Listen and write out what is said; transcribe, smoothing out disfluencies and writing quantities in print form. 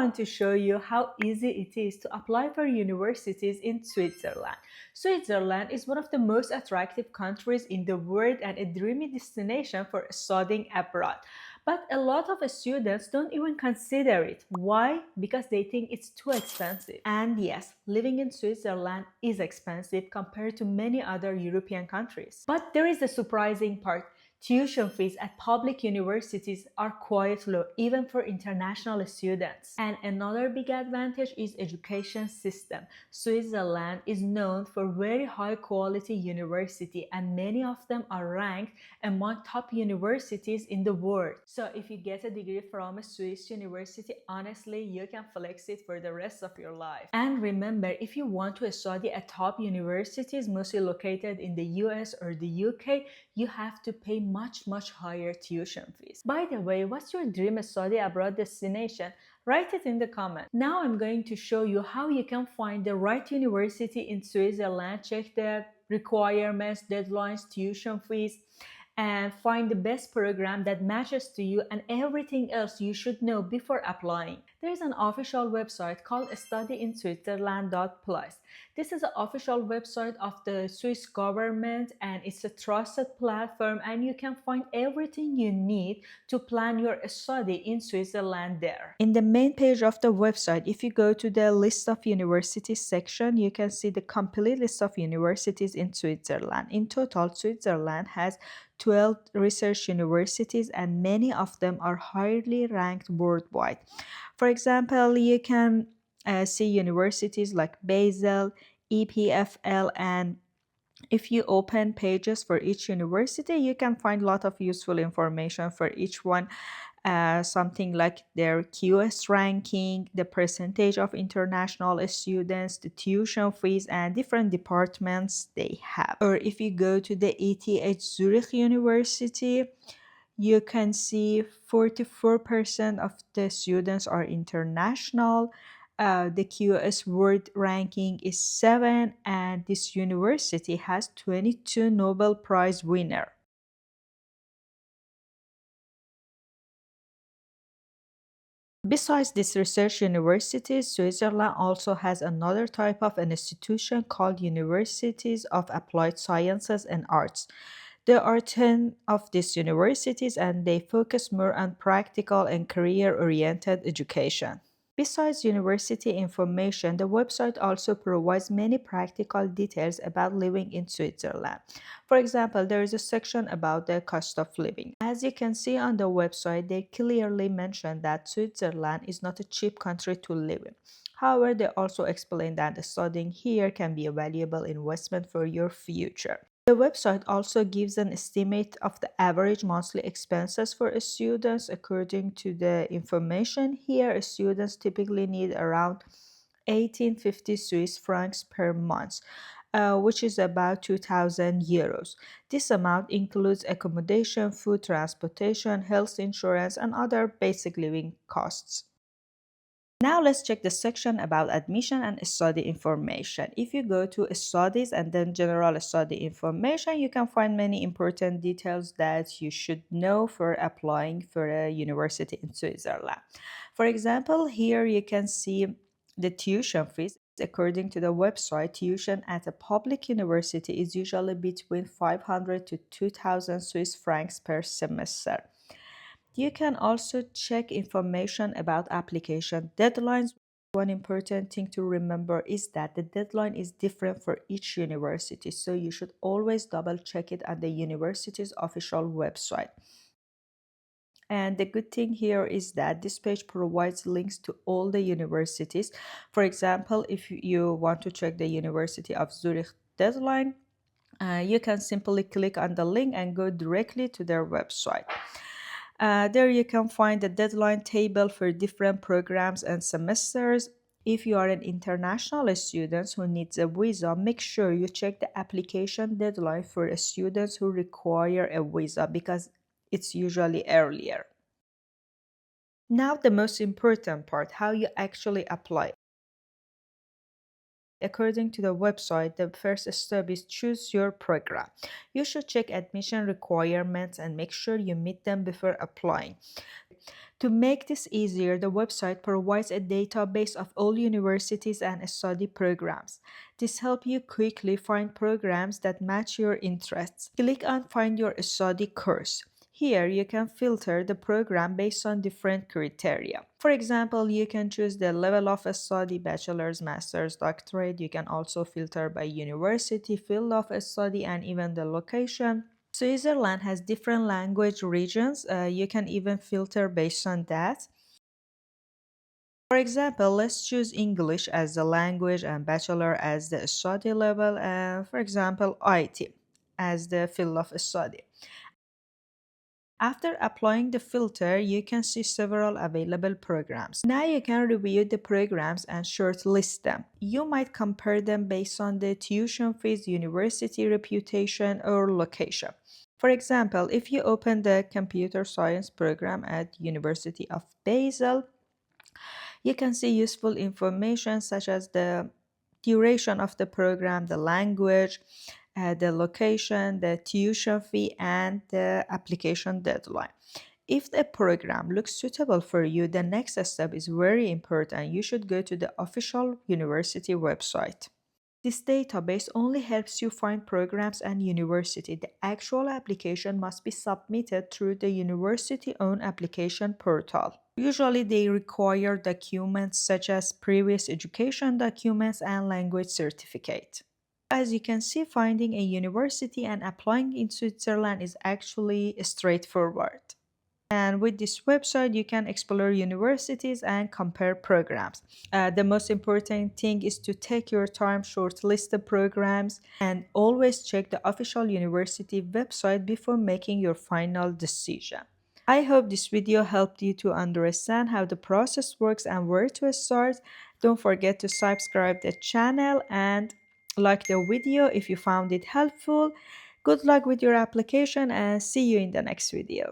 want to show you how easy it is to apply for universities in Switzerland. Switzerland is one of the most attractive countries in the world and a dreamy destination for studying abroad. But a lot of students don't even consider it. Why? Because they think it's too expensive. And yes, living in Switzerland is expensive compared to many other European countries. But there is a surprising part. Tuition fees at public universities are quite low, even for international students. And another big advantage is education system. Switzerland is known for very high quality university and many of them are ranked among top universities in the world. So if you get a degree from a Swiss university, honestly, you can flex it for the rest of your life. And remember, if you want to study at top universities, mostly located in the US or the UK, you have to pay much higher tuition fees. By the way, what's your dream study abroad destination? Write it in the comment. Now I'm going to show you how you can find the right university in Switzerland, check the requirements, deadlines, tuition fees, and find the best program that matches to you and everything else you should know before applying. There is an official website called studyinswitzerland.plus. This is an official website of the Swiss government and it's a trusted platform and you can find everything you need to plan your study in Switzerland there. In the main page of the website, if you go to the list of universities section, you can see the complete list of universities in Switzerland. In total, Switzerland has 12 research universities and many of them are highly ranked worldwide. For example, you can see universities like Basel, EPFL, and if you open pages for each university, you can find a lot of useful information for each one. Something like their QS ranking, the percentage of international students, the tuition fees, and different departments they have. Or if you go to the ETH Zurich University, you can see 44% of the students are international. The QS World ranking is 7, and this university has 22 Nobel Prize winner. Besides this research universities, Switzerland also has another type of an institution called Universities of Applied Sciences and Arts. There are 10 of these universities and they focus more on practical and career-oriented education. Besides university information, the website also provides many practical details about living in Switzerland. For example, there is a section about the cost of living. As you can see on the website, they clearly mention that Switzerland is not a cheap country to live in. However, they also explain that studying here can be a valuable investment for your future. The website also gives an estimate of the average monthly expenses for students. According to the information here, students typically need around 1850 Swiss francs per month, which is about 2,000 euros. This amount includes accommodation, food, transportation, health insurance, and other basic living costs. Now let's check the section about admission and study information. If you go to studies and then general study information, you can find many important details that you should know for applying for a university in Switzerland. For example, here you can see the tuition fees. According to the website, tuition at a public university is usually between 500 to 2,000 Swiss francs per semester. You can also check information about application deadlines. One important thing to remember is that the deadline is different for each university, so you should always double check it on the university's official website. And the good thing here is that this page provides links to all the universities. For example, if you want to check the University of Zurich deadline, you can simply click on the link and go directly to their website. There you can find the deadline table for different programs and semesters. If you are an international student who needs a visa, make sure you check the application deadline for students who require a visa because it's usually earlier. Now the most important part, how you actually apply. According to the website, the first step is choose your program. You should check admission requirements and make sure you meet them before applying. To make this easier, the website provides a database of all universities and study programs. This helps you quickly find programs that match your interests. Click on Find Your Study course. Here, you can filter the program based on different criteria. For example, you can choose the level of study, bachelor's, master's, doctorate. You can also filter by university, field of study, and even the location. Switzerland has different language regions. You can even filter based on that. For example, let's choose English as the language and Bachelor as the study level, and for example, IT as the field of study. After applying the filter, you can see several available programs. Now you can review the programs and shortlist them. You might compare them based on the tuition fees, university reputation, or location. For example, if you open the computer science program at University of Basel, you can see useful information such as the duration of the program, the language, the location, the tuition fee, and the application deadline. If the program looks suitable for you, the next step is very important. You should go to the official university website. This database only helps you find programs and university. The actual application must be submitted through the university-owned application portal. Usually they require documents such as previous education documents and language certificate. As you can see, finding a university and applying in Switzerland is actually straightforward. And with this website, you can explore universities and compare programs. The most important thing is to take your time, shortlist the programs, and always check the official university website before making your final decision. I hope this video helped you to understand how the process works and where to start. Don't forget to subscribe the channel and like the video if you found it helpful. Good luck with your application and see you in the next video.